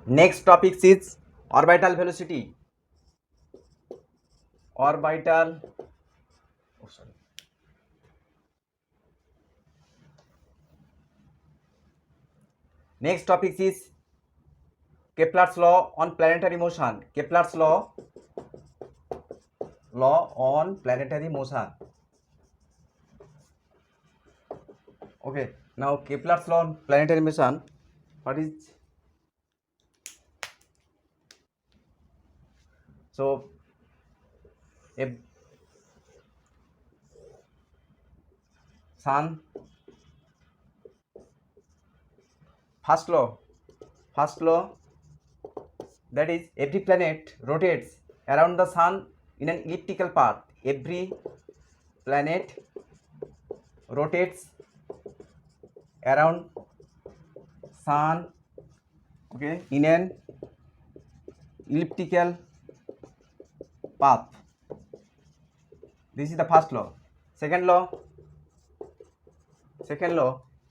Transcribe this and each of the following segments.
Next topic is orbital velocity. Orbital. Oh, sorry. Next topic is Kepler's law on planetary motion. Kepler's law on planetary motion. Okay. Now Kepler's law on planetary motion. What is? So a sun. First law, that is every planet rotates around the sun in an elliptical path. Every planet rotates around sun, okay, in an elliptical path. This is the first law. Second law,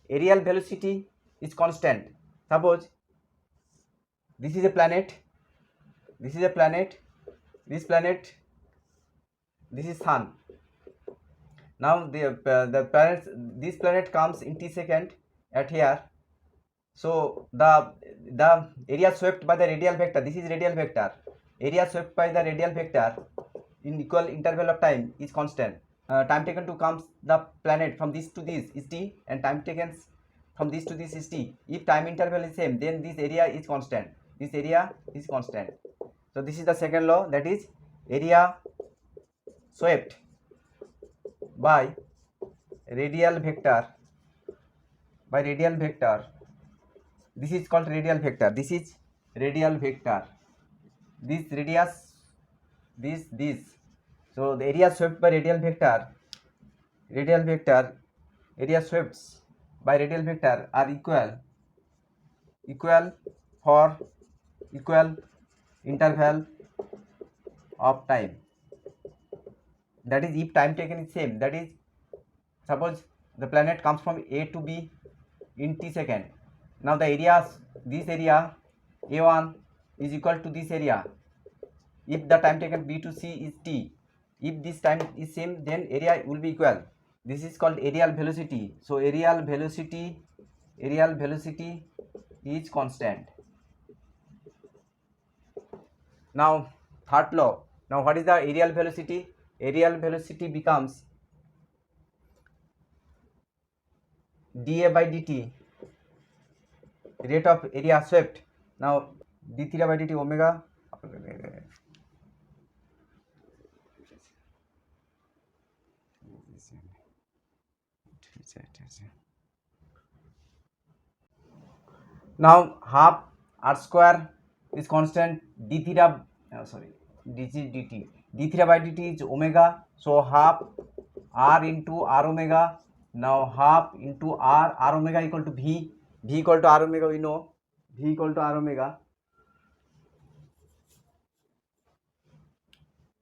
aerial velocity is constant. Suppose this is a planet, this planet, this is sun. Now this planet comes in t second at here. So the area swept by the radial vector, this is radial vector, area swept by the radial vector in equal interval of time is constant. Time taken to come the planet from this to this is t, and time taken from this to this is t. If time interval is same, then this area is constant. This area is constant. So this is the second law, that is area swept by radial vector. This is called radial vector. This is radial vector. This radius, this. So the area swept by radial vector, area swept by radial vector are equal for equal interval of time. That is if time taken is same. That is, suppose the planet comes from A to B in t second. Now the areas, this area A1 is equal to this area if the time taken B to C is t. If this time is same, then area will be equal. This is called aerial velocity. So aerial velocity is constant. Now third law. Now what is the aerial velocity? Aerial velocity becomes dA by dt, rate of area swept. Now d theta by dt omega. Now half r square is constant, d theta dt, d theta by dt is omega, so half r into r omega. Now half into r omega equal to v equal to r omega, we know v equal to r omega.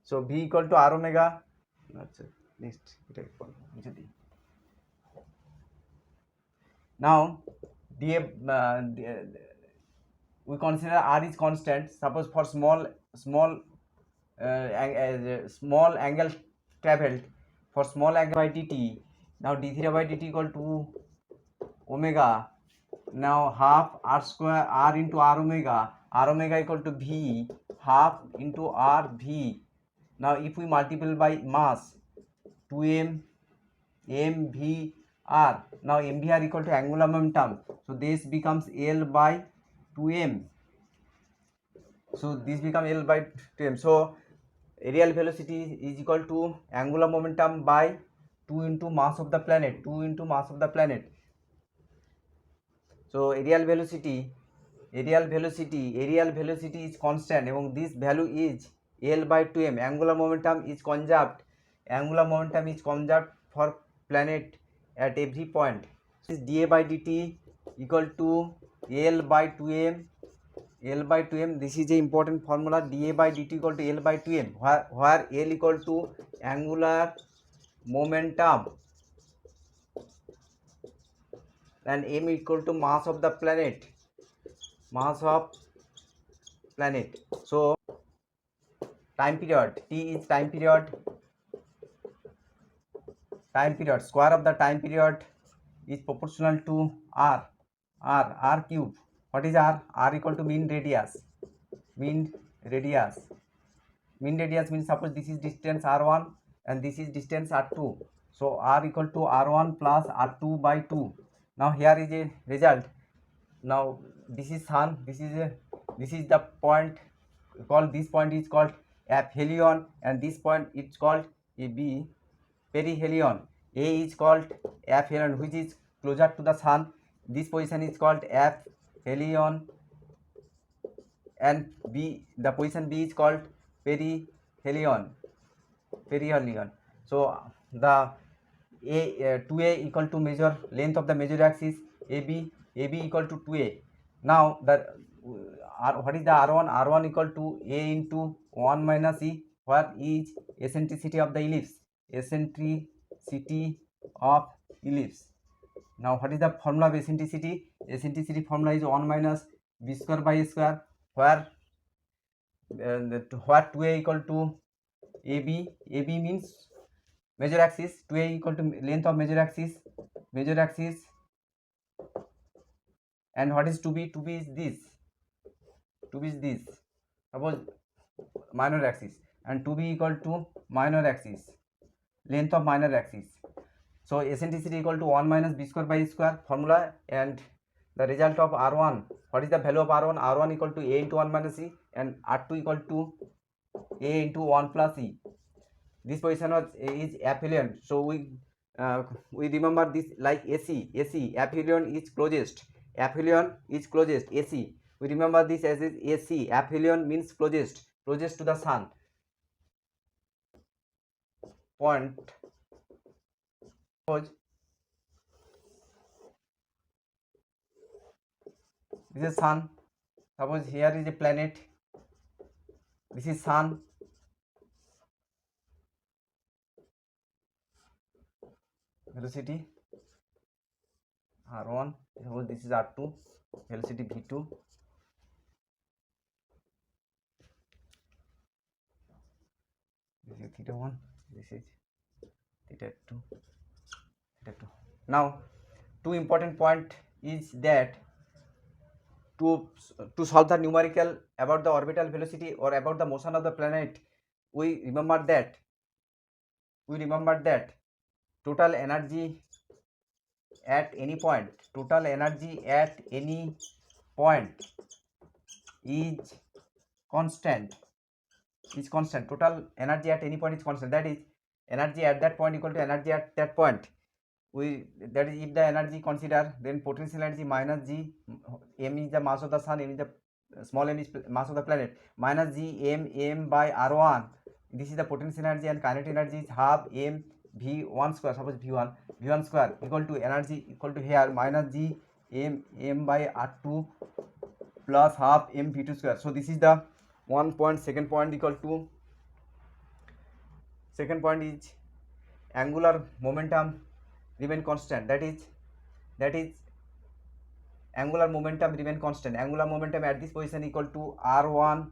So v equal to r omega. Next now we consider r is constant. Suppose for small angle traveled, for small angle by dt, now d theta by dt equal to omega. Now half r square r into r omega equal to v, half into r v. Now if we multiply by mass, 2m mv r, now mv r equal to angular momentum, so this becomes L by 2m. So this becomes L by 2m. So aerial velocity is equal to angular momentum by 2 into mass of the planet, So aerial velocity is constant, and this value is L by 2m. Angular momentum is conserved for planet at every point. This is dA by dt equal to L by 2m. This is a important formula. dA by dt equal to L by 2m, where L equal to angular momentum and m equal to mass of the planet. mass of planet. So time period, t is time period, square of the time period is proportional to r cube. What is r equal to mean radius. Radius means, suppose this is distance r1 and this is distance r2, so r equal to r1 plus r2 by 2. Now here is a result. Now this is sun, this is the point called, this point is called aphelion, and this point is called AB perihelion. A is called aphelion, which is closer to the sun. This position is called aphelion, and B, the position B is called perihelion. So the 2a equal to measure length of the major axis AB equal to 2a. Now the what is the r1? R1 equal to a into 1 minus e, where e is eccentricity of the ellipse. Now what is the formula of eccentricity? Eccentricity formula is 1 minus b square by a square, where 2a equal to AB means major axis, 2a equal to length of major axis, and what is 2b? 2b is this, suppose minor axis, and 2b equal to minor axis, length of minor axis. So eccentricity equal to 1 minus b square by square formula, and the result of r1, what is the value of r1? R1 equal to a into 1 minus e, and r2 equal to a into 1 plus e. This position is aphelion, so we remember this like AC. Aphelion is closest, AC, we remember this as AC. Aphelion means closest to the sun. Point, suppose this is sun, suppose here is a planet, this is sun, velocity r1, suppose this is r2, velocity v2, this is theta 1, this is theta 2. Now two important point is that to solve the numerical about the orbital velocity or about the motion of the planet, we remember that total energy at any point, is constant. Total energy at any point is constant, that is energy at that point equal to energy at that point. That is, if the energy consider, then potential energy minus g, m is the mass of the sun, m is the small m is mass of the planet, minus g m by r1, this is the potential energy, and kinetic energy is half m v1 square, suppose v1 square equal to energy equal to here minus g m by r2 plus half m v2 square. So this is the one point. Second point equal to, second point is angular momentum remain constant, that is angular momentum remain constant. Angular momentum at this position equal to r1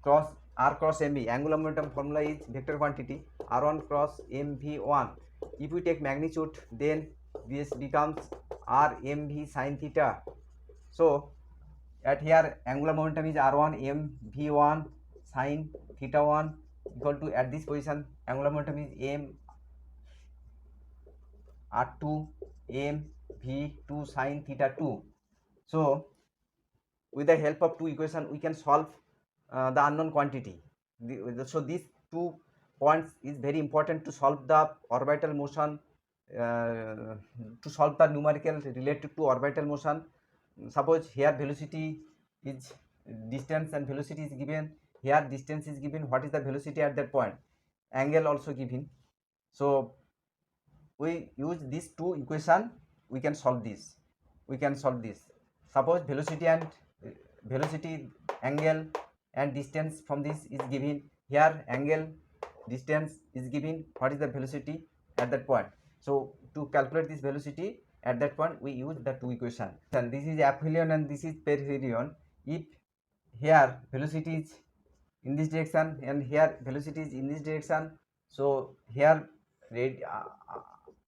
cross mv. Angular momentum formula is vector quantity r1 cross mv1. If we take magnitude, then this becomes r mv sin theta. So at here angular momentum is r1 mv1 sin theta 1 equal to, at this position angular momentum is m r2 m v2 sin theta 2. So with the help of two equations we can solve the unknown quantity. So these 2 points is very important to solve the orbital motion, to solve the numerical related to orbital motion. Suppose here velocity is distance and velocity is given, here distance is given, what is the velocity at that point, angle also given. So we use these 2 equation, we can solve this. Suppose velocity, angle and distance from this is given, here angle, distance is given, what is the velocity at that point. So to calculate this velocity at that point we use the 2 equation. And this is aphelion and this is perihelion. if here velocity is in this direction and here velocity is in this direction, so here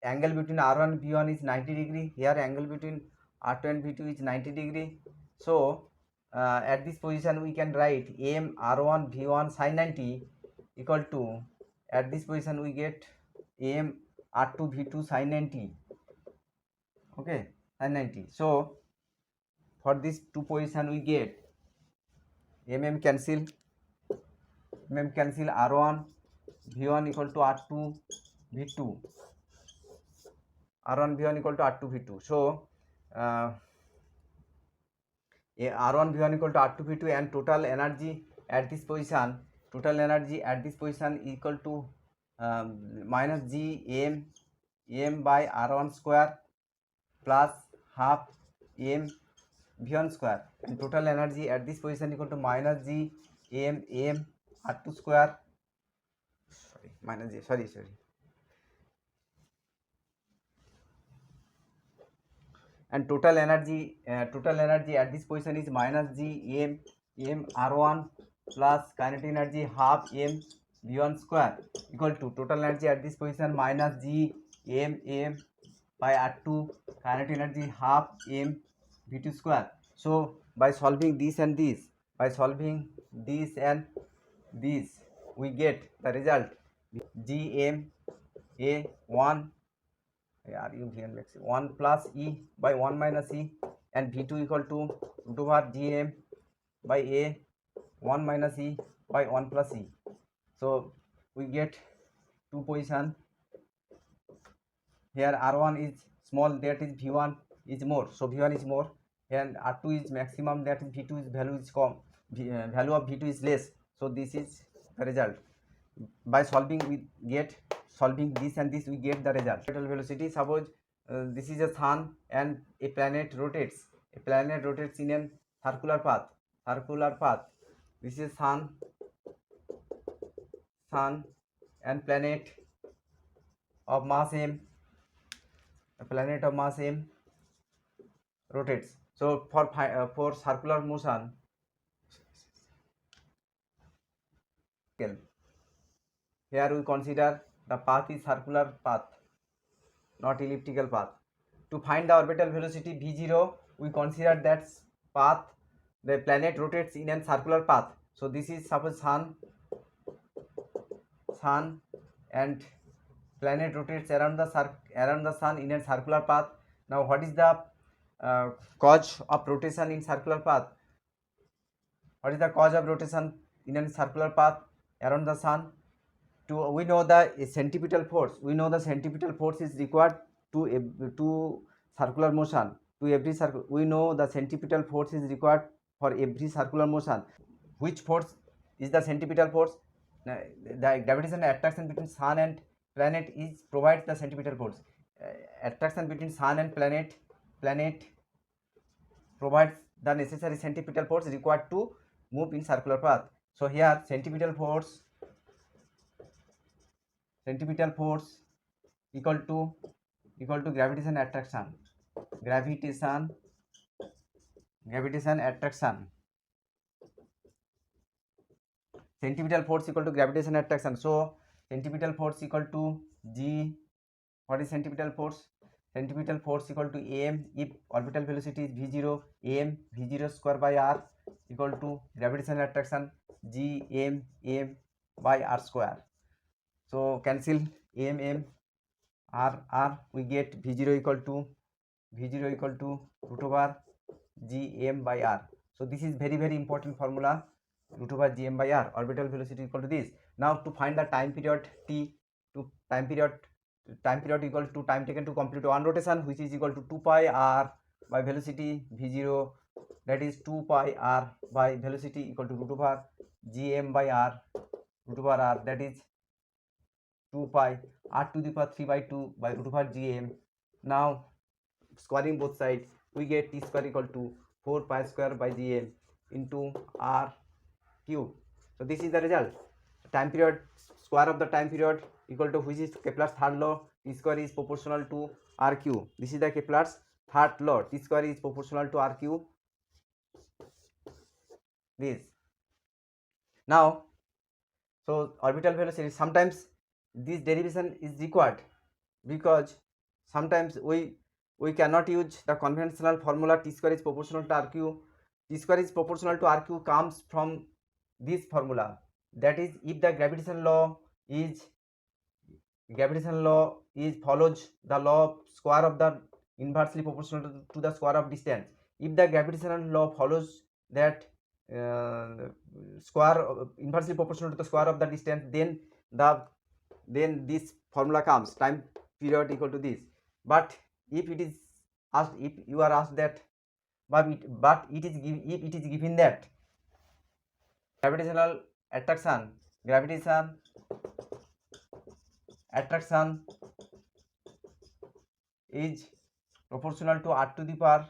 angle between r1 and v1 is 90 degree, here angle between r2 and v2 is 90 degree. So at this position we can write m r1 v1 sin 90 equal to, at this position we get m r2 v2 sin 90. Okay, sin 90. So for this two position we get cancel, cancel, r1 v1 equal to r2 v2, r1 v1 equal to r2 v2. So r1 v1 equal to r2 v2, and total energy at this position, equal to minus g m by r1 square plus half m v1 square, and total energy at this position equal to minus g m r2 square, minus g, sorry, and total energy at this position is minus g m r1 plus kinetic energy half m v1 square equal to total energy at this position minus g m by r2 kinetic energy half m v2 square. So by solving this and this, we get the result gm a 1 1 plus e by 1 minus e, and v2 equal to root over gm by a 1 minus e by 1 plus e. So we get two position. Here r1 is small, that is v1 is more, so v1 is more, and r2 is maximum, that is v2 is value is value of v2 is less. So this is the result. By solving this and this, we get the result. Total velocity, suppose this is a sun and a planet rotates in a circular path. This is sun and planet of mass m, rotates. So for circular motion, here we consider the path is circular path, not elliptical path. To find the orbital velocity v0, we consider that path, the planet rotates in a circular path. So this is suppose sun and planet rotates around the sun in a circular path. Now what is the cause of rotation in circular path? What is the cause of rotation in a circular path around the sun? We know the centripetal force. Is required to circular motion. To every circle, we know the centripetal force is required for every circular motion. Which force is the centripetal force? The gravitational attraction between sun and planet provides the centripetal force. Attraction between sun and planet provides the necessary centripetal force required to move in circular path. So here centripetal force equal to gravitation attraction. Centripetal force equal to gravitation attraction. So centripetal force equal to g. What is centripetal force? Centripetal force equal to m if orbital velocity is v0, m v0 square by r equal to gravitational attraction g m by r square. So cancel m r, we get v0 equal to root over gm by r. So this is very important formula, root over gm by r. Orbital velocity equal to this. Now to find the time period t, time period equal to time taken to complete one rotation, which is equal to 2 pi r by velocity v0, that is 2 pi r by velocity equal to root over gm by r, that is 2 pi r to the power 3 by 2 by root over gm. Now squaring both sides, we get t square equal to 4 pi square by gm into r cube. So this is the result. Time period, square of the time period equal to, which is Kepler's third law, t square is proportional to r cube. This is the Kepler's third law, t square is proportional to r cube. this. Now, so orbital velocity, sometimes this derivation is required because sometimes we cannot use the conventional formula t square is proportional to rq. T square is proportional to rq comes from this formula, that is, if the gravitation law is follows the law of square of the inversely proportional to the square of distance. If the gravitational law follows that square inversely proportional to the square of the distance, then this formula comes, time period equal to this. But if it is asked, if you are asked that, but it is if it is given that gravitational gravitation attraction is proportional to r to the power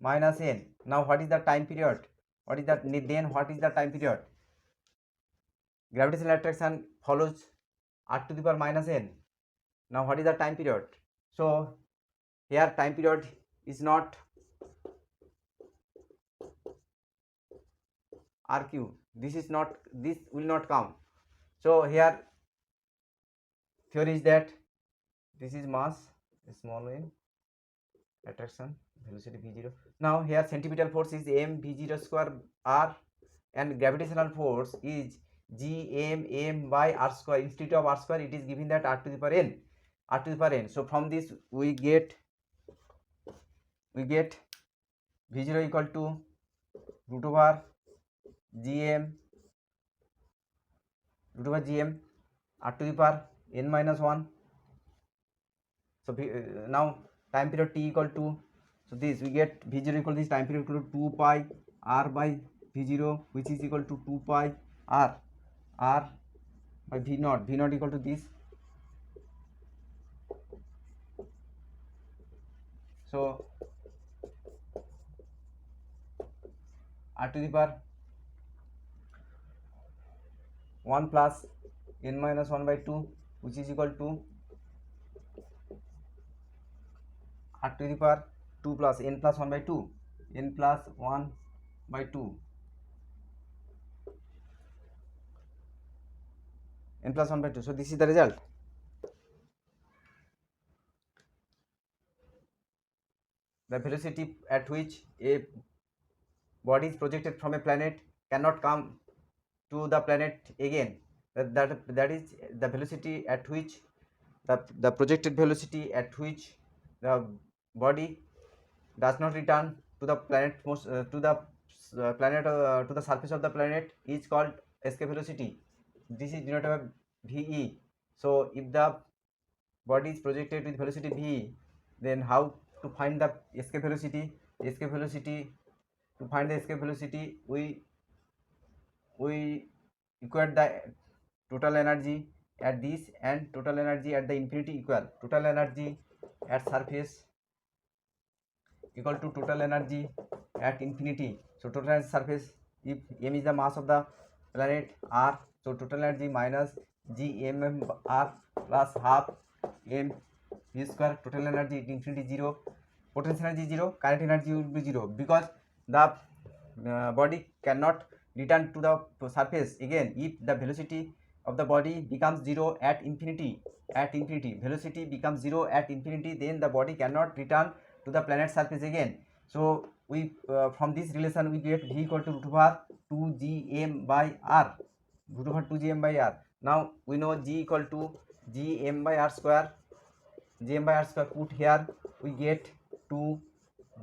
minus n. Now what is the time period? What is that? Then what is the time period? Gravitational attraction follows r to the power minus n. Now what is the time period? So here time period is not rq. This is not, this will not count. So here theory is that this is mass small n, attraction velocity v0. Now here centripetal force is m v0 square r, and gravitational force is m by r square. Instead of r square, it is given that r to the power n, r to the power n. So from this we get v0 equal to root over gm r to the power n minus 1. So now time period t equal to, so this we get v0 equal to this time period equal to 2 pi r by v0, which is equal to 2 pi r by v0 equal to this. So r to the power 1 plus n minus 1 by 2, which is equal to r to the power 2 plus n plus 1 by 2, n plus 1 by 2, n plus 1 by 2. So this is the result. The velocity at which a body is projected from a planet cannot come to the planet again. That is the velocity at which the projected velocity at which the body does not return to the planet to the surface of the planet is called escape velocity. This is denoted by ve. So if the body is projected with velocity v, then how to find the escape velocity? To find the escape velocity, we equate the total energy at this and total energy at the infinity equal. Total energy at surface equal to total energy at infinity. So total energy surface, if m is the mass of the planet r, so total energy minus gmm r plus half m v square. Total energy at infinity 0, potential energy 0, kinetic energy will be 0, because the body cannot return to the surface again if the velocity of the body becomes 0 at infinity. Velocity becomes 0 at infinity, then the body cannot return to the planet surface again. So we from this relation we get v equal to root over 2gm by r, Now we know g equal to gm by r square, put here, we get 2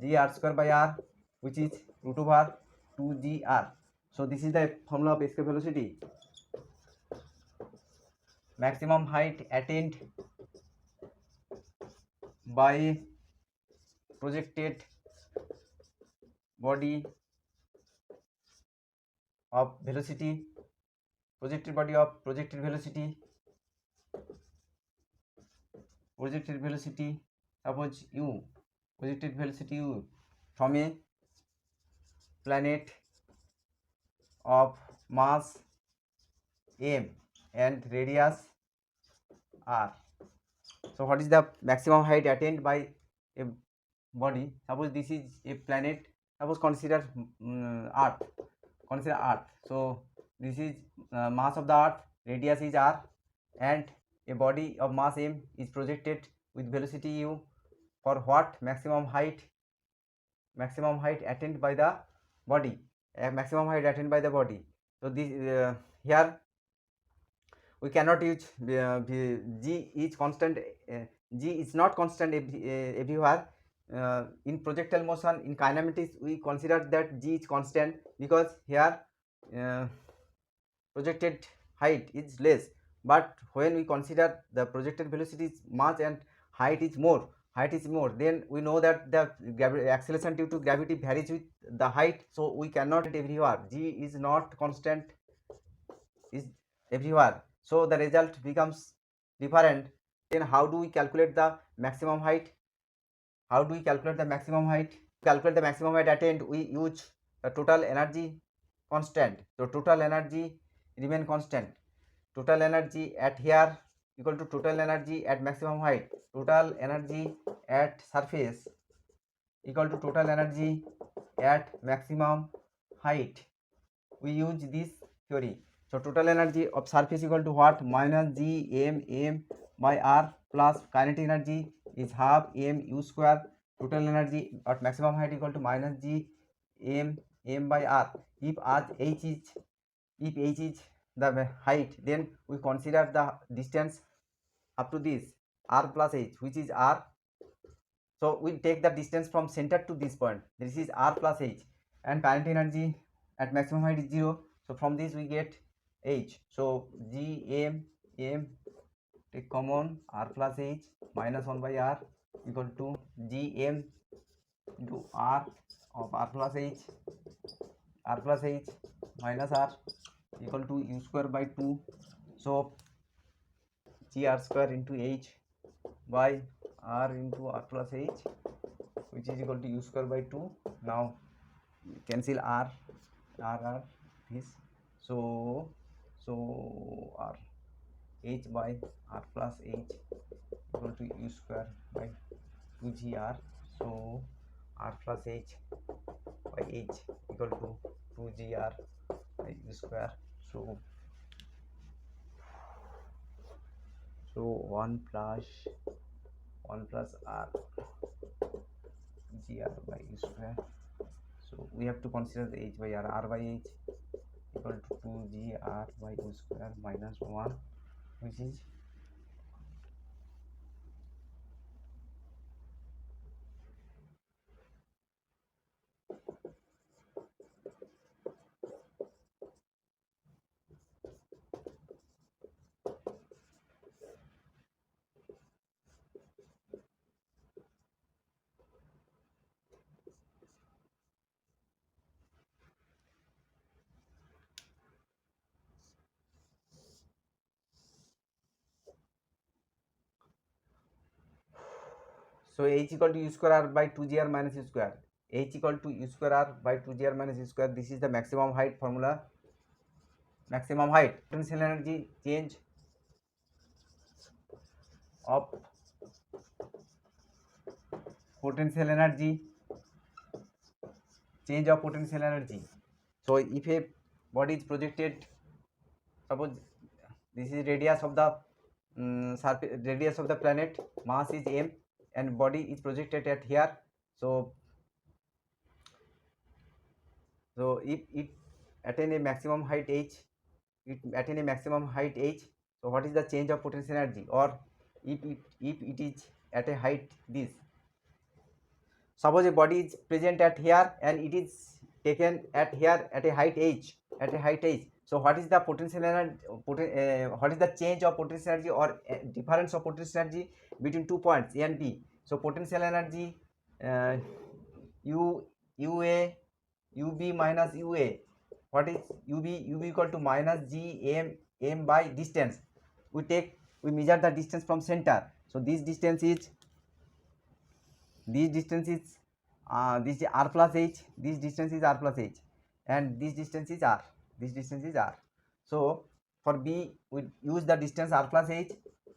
g r square by r, which is root over 2gr. So this is the formula of escape velocity. Maximum height attained by projected body of velocity, projected velocity, suppose u, projected velocity u from a planet of mass m and radius r. So what is the maximum height attained by a body? Suppose this is a planet, suppose consider earth, consider earth. So this is mass of the earth, radius is r, and a body of mass m is projected with velocity u for what? Maximum height attained by the body, maximum height attained by the body. So this here we cannot use g is constant, g is not constant everywhere. In projectile motion, in kinematics, we consider that g is constant because here uh, projected height is less, but when we consider the projected velocity is much and height is more, then we know that the acceleration due to gravity varies with the height, so we cannot everywhere, g is not constant is everywhere, so the result becomes different. Then how do we calculate the maximum height? Calculate the maximum height attained, we use the total energy constant. So total energy remain constant. Total energy at here equal to total energy at maximum height. Total energy at surface equal to total energy at maximum height. We use this theory. So total energy of surface equal to what? Minus g m by r plus kinetic energy is half m u square. Total energy at maximum height equal to minus g m by r. If h is the height, then we consider the distance up to this r plus h, which is r. So we take the distance from center to this point, this is r plus h, and kinetic energy at maximum height is 0. So from this we get h. So g m take common, r plus h minus 1 by r equal to g m into r of r plus h minus r equal to u square by 2. So g r square into h by r into r plus h, which is equal to u square by 2. Now cancel r this, so r h by r plus h equal to u square by 2gr. So r plus h by h equal to 2gr by u square. So 1 plus r gr by u square. So we have to consider the h by r by h equal to 2gr by u square minus 1, which is so h equal to u square r by 2gr minus u square. H equal to u square r by 2gr minus u square. This is the maximum height formula. Maximum height, potential energy change of potential energy, So if a body is projected, suppose this is radius of the radius of the planet, mass is m, and body is projected at here. So if it attain a maximum height h, so what is the change of potential energy? Or if it is at a height this, suppose a body is present at here and it is taken at here at a height h, so what is the potential energy, what is the change of potential energy or difference of potential energy between 2 points a and b? So potential energy ua ub minus ua, what is ub equal to minus g m by distance. We measure the distance from center. So this distance is this is r plus h, this distance is r plus h, and this distance is r, So for b we use the distance r plus h,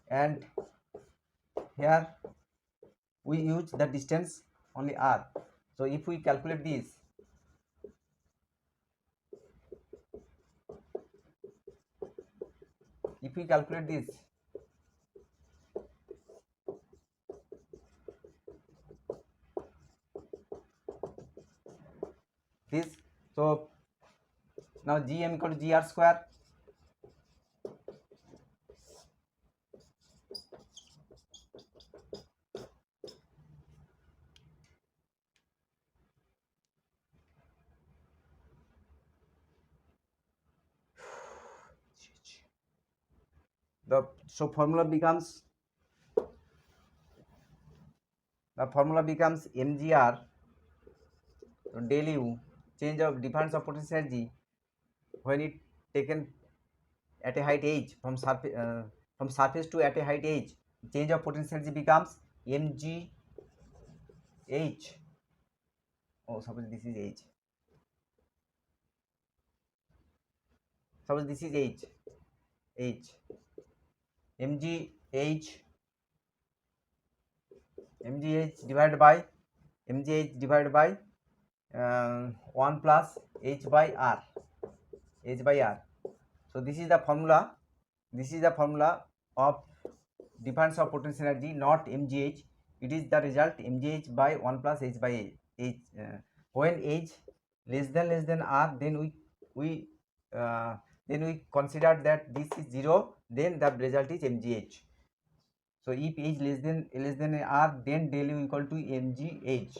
and here we use the distance only r. So if we calculate this, if we calculate this, so now gm equal to gr square. So formula becomes mgr del u, change of difference of potential energy when it taken at a height h, from surface to at a height h, change of potential energy becomes mgh. Oh, suppose this is h. Suppose this is h. mgh divided by 1 plus h by r. So this is the formula. Of difference of potential energy, not mgh. It is the result mgh by 1 plus h by h. When h less than r, then we consider that this is 0, then the result is mgh. So if h less than r, then del u equal to mgh.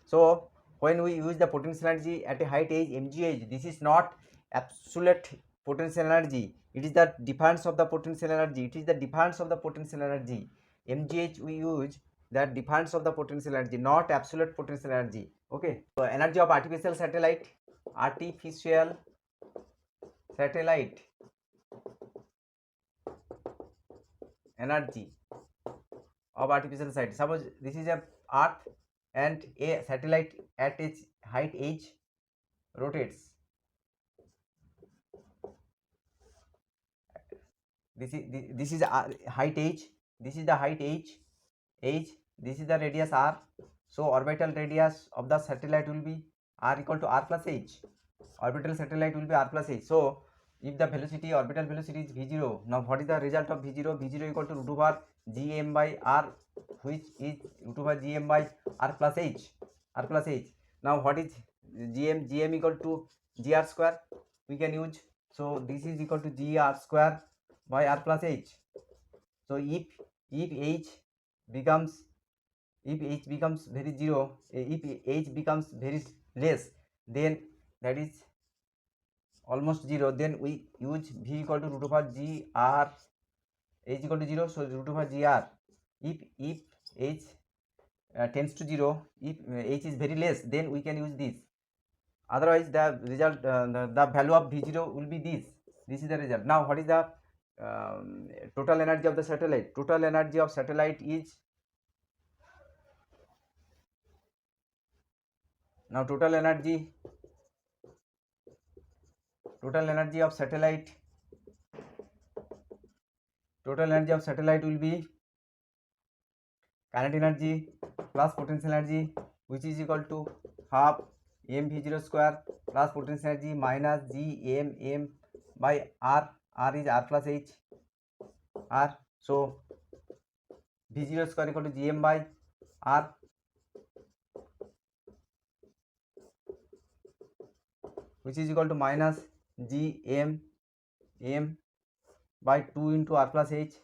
So when we use the potential energy at a height h, mgh, this is not absolute potential energy. It is the difference of the potential energy. mgh we use the difference of the potential energy, not absolute potential energy. Okay. So energy of artificial satellite energy of artificial satellite. Suppose this is a earth and a satellite at its height h rotates. This is height h. This is the height h. This is the radius r. So orbital radius of the satellite will be r equal to r plus h. Orbital satellite will be r plus h. So if the velocity, orbital velocity is v0, now what is the result of v0? v0 equal to root over gm by r, which is root over gm by r plus h. Now what is gm? Gm equal to gr square we can use. So this is equal to gr square by r plus h. So if h becomes very zero, if h becomes very less, then that is almost 0, then we use v equal to root over gr, h equal to 0, so root over gr. If h tends to 0, if h is very less, then we can use this. Otherwise the result, the value of v0 will be this. This is the result. Now what is the total energy of the satellite? Total energy of satellite is, now total energy of satellite will be kinetic energy plus potential energy, which is equal to half mv0 square plus potential energy minus gm by r. R is r plus h r. So v0 square equal to gm by r, which is equal to minus gm by 2 into r plus h.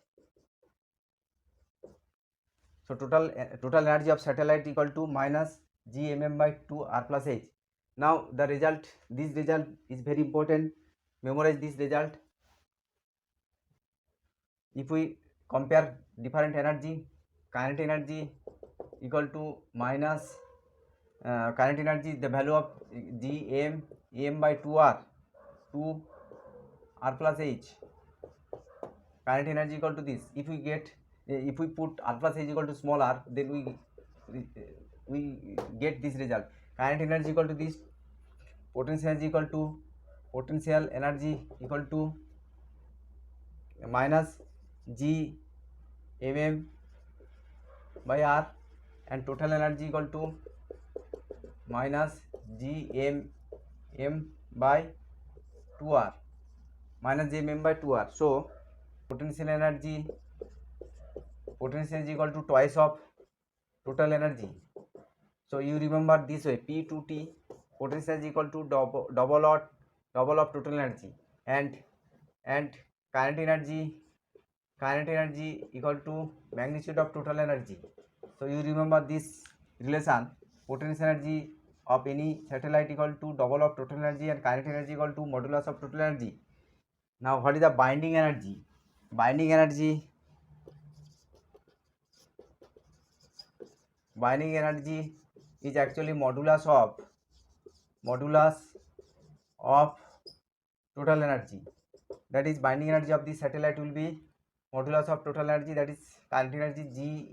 So total energy of satellite equal to minus gmm by 2 r plus h. Now the result, this result is very important. Memorize this result. If we compare different energy, kinetic energy equal to minus kinetic energy, the value of gm by 2r plus h. Kinetic energy equal to this. If we put r plus h equal to small r, then we get this result. Kinetic energy equal to this. Potential energy equal to minus g mm by r, and total energy equal to minus g m m by 2r minus jm m by 2r. So potential energy equal to twice of total energy. So you remember this way, P2T potential is equal to double of total energy, and kinetic energy equal to magnitude of total energy. So you remember this relation, potential energy of any satellite equal to double of total energy and kinetic energy equal to modulus of total energy. Now what is the binding energy? Binding energy is actually modulus of total energy. That is, binding energy of the satellite will be modulus of total energy, that is kinetic energy G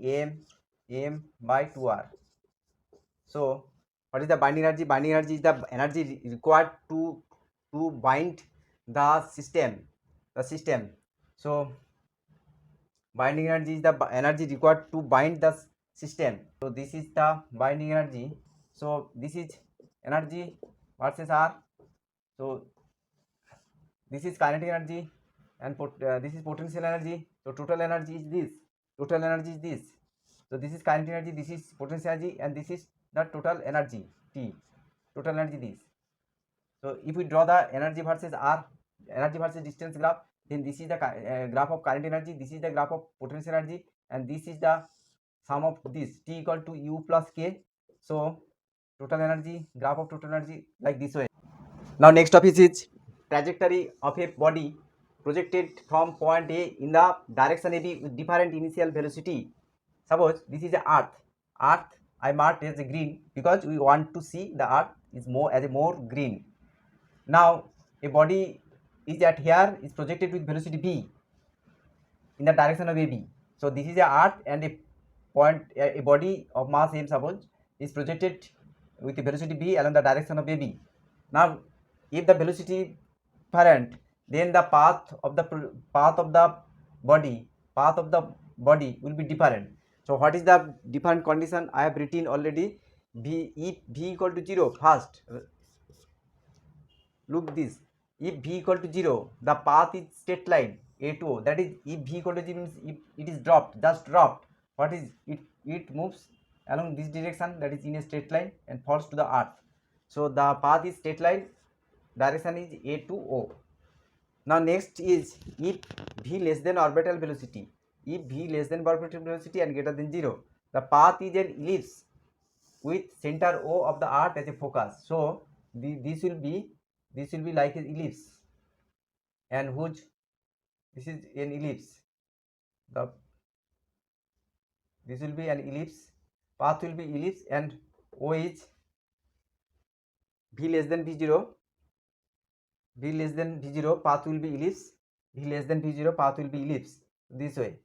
by 2r. So what is the binding energy? Binding energy is the energy required to bind the system. So binding energy is the energy required to bind the system. So this is the binding energy. So this is energy versus R. So this is kinetic energy and this is potential energy. So total energy is this. So this is kinetic energy, this is potential energy, and this is the total energy T. Total energy this. So if we draw the energy versus R, energy versus distance graph, then this is the graph of kinetic energy, this is the graph of potential energy, and this is the sum of this, T equal to U plus K. So total energy, graph of total energy, like this way. Now next topic is trajectory of a body projected from point A in the direction AB with different initial velocity. Suppose this is a earth I marked as a green because we want to see the earth is more green. Now a body is at here is projected with velocity v in the direction of AB. So this is a earth, and a body of mass m, suppose, is projected with the velocity v along the direction of AB. Now if the velocity different, then the path of the body will be different. So what is the different condition? I have written already. If v equal to 0, first look this, if v equal to 0, the path is straight line A to O. That is, if v equal to 0 means if it is just dropped, what is it? It moves along this direction, that is in a straight line, and falls to the earth. So the path is straight line, direction is A to O. Now next is, if v less than orbital velocity, and greater than 0, the path is an ellipse with center O of the earth as a focus. So this will be like an ellipse, and this is an ellipse. This will be an ellipse, path will be ellipse, and O is v less than v0, path will be ellipse, v less than v0, path will be ellipse. This way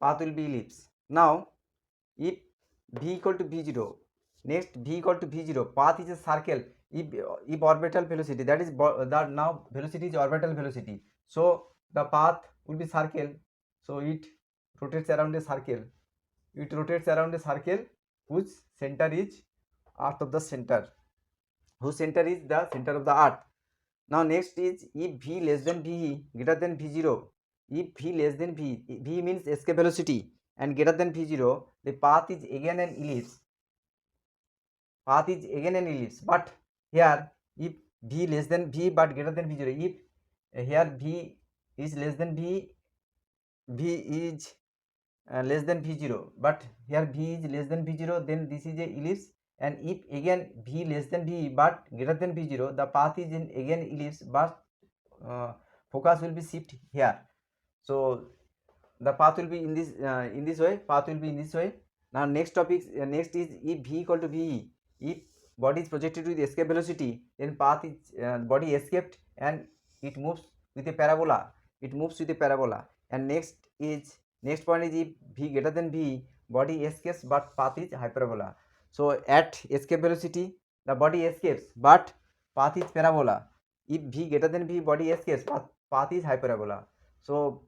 path will be ellipse. Now if v equal to v0, next v equal to v0, path is a circle. If orbital velocity, that is now velocity is orbital velocity, so the path will be circle. So it rotates around a circle, whose center is earth of the center, whose center is the center of the earth. Now next is, if v less than v greater than v0, if v less than v means escape velocity, and greater than v0, the path is again an ellipse, but here if v less than v but greater than v0, if here v is less than v is less than v0, but here v is less than v0, then this is a ellipse. And if again v less than v but greater than v0, the path is in again ellipse, but focus will be shift here. So the path will be in this way. Now next topic, next is, if v equal to v, if body is projected with escape velocity, then path is body escaped and it moves with a parabola. And next point is, if v greater than v, body escapes but path is hyperbola. So at escape velocity, the body escapes but path is parabola. If v greater than v, body escapes but path is hyperbola. So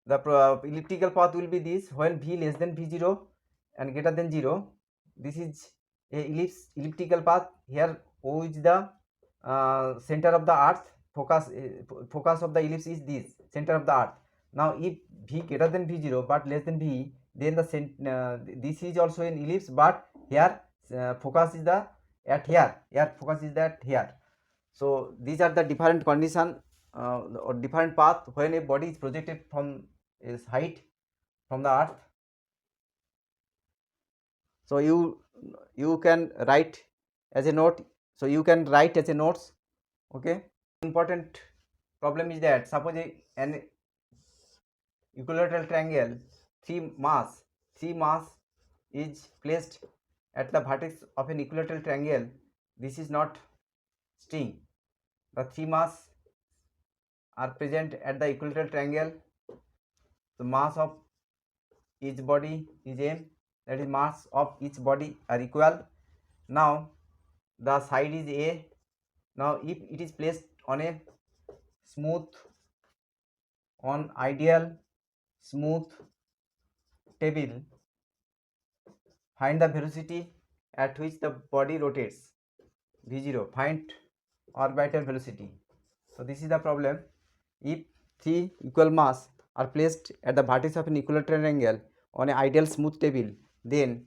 the elliptical path will be this, when v less than v0 and greater than 0. This is a elliptical path. Here O is the center of the earth, focus of the ellipse is this center of the earth. Now if v greater than v0 but less than v, then this is also an ellipse, but here focus is the at here focus is that here. So these are the different condition or different path when a body is projected from its height from the earth. So you can write as a note, so you can write as a notes. Okay, important problem is that suppose an equilateral triangle, three mass is placed at the vertex of an equilateral triangle. This is not string. The three mass are present at the equilateral triangle. The mass of each body is m, that is mass of each body are equal. Now the side is a. Now if it is placed on a ideal smooth table, find the velocity at which the body rotates, v0, find orbital velocity. So this is the problem. If three equal mass are placed at the vertex of an equilateral triangle on an ideal smooth table, then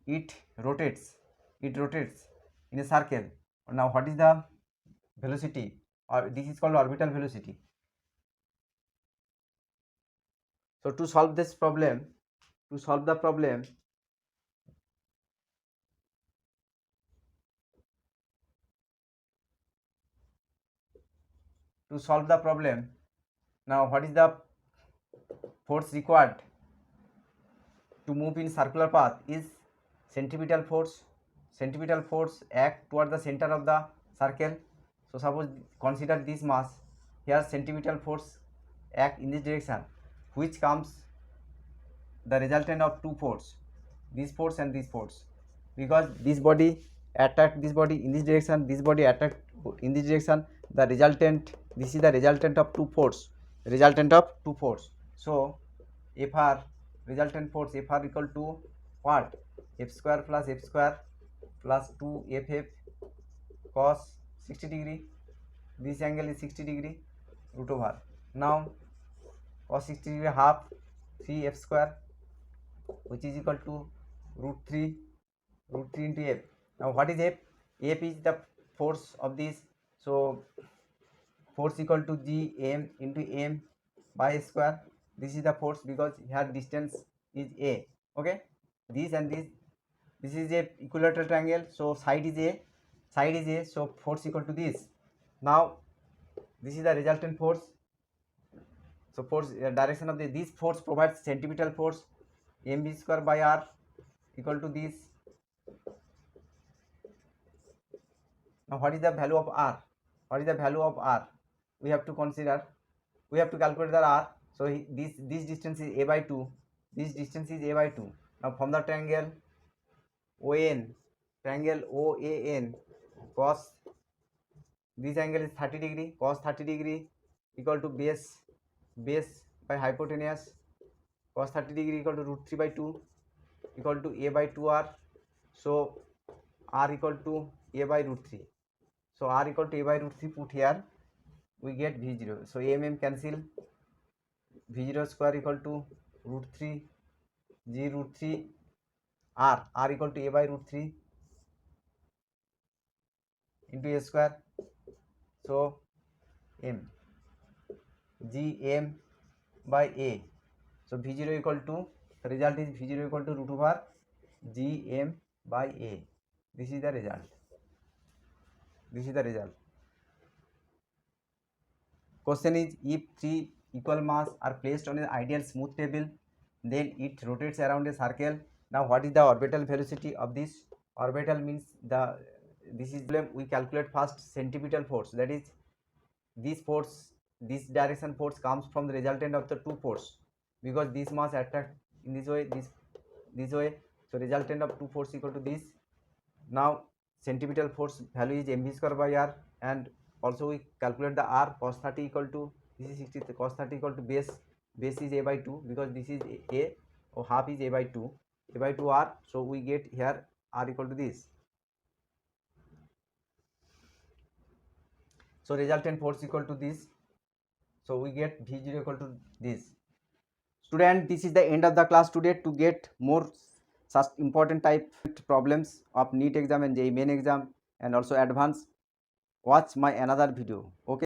it rotates in a circle. Now what is the velocity, or this is called orbital velocity. So to solve the problem, to solve the problem, now what is the force required to move in circular path is centripetal force. Centripetal force act toward the center of the circle. So suppose consider this mass, here centripetal force act in this direction, which comes the resultant of two force, this force and this force, because this body attack this body in this direction, this body attack in this direction. The resultant, this is the resultant of two force, So Fr, resultant force Fr equal to what? F square plus 2 ff cos 60 degree. This angle is 60 degree, root over. Now cos 60 degree half 3 f square, which is equal to root 3 into f. Now what is f? F is the force of this. So force equal to g m into m by square. This is the force because here distance is a. Okay, this and this is a equilateral triangle, so side is a, so force equal to this. Now this is the resultant force. So force direction of this force provides centripetal force, mv square by r equal to this. Now what is the value of r? We have to consider, we have to calculate the r. So this distance is a by 2, Now from the triangle OAN, cos, this angle is 30 degree, cos 30 degree equal to base by hypotenuse, cos 30 degree equal to root 3 by 2 equal to a by 2r. So r equal to a by root 3. So r equal to a by root 3 put here, we get v0. So cancel, v0 square equal to root 3 g root 3 r equal to a by root 3 into a square. So m g m by a. So v0 equal to, the result is v0 equal to root over g m by a. This is the result. Question is, if three equal mass are placed on an ideal smooth table, then it rotates around a circle. Now what is the orbital velocity of this? Orbital means this is problem. We calculate first centripetal force, that is this direction force comes from the resultant of the two force, because this mass attract in this way, this way. So resultant of two force equal to this. Now centripetal force value is mv square by r, and also we calculate the r, cos 30 equal to, this is 60, cos 30 equal to base is a by 2, because this is a, or half is a by 2 r. So we get here r equal to this. So resultant force equal to this. So we get V0 equal to this. Student, this is the end of the class today. To get more such important type problems of NEET exam and JEE main exam and also advanced, watch my another video. Okay.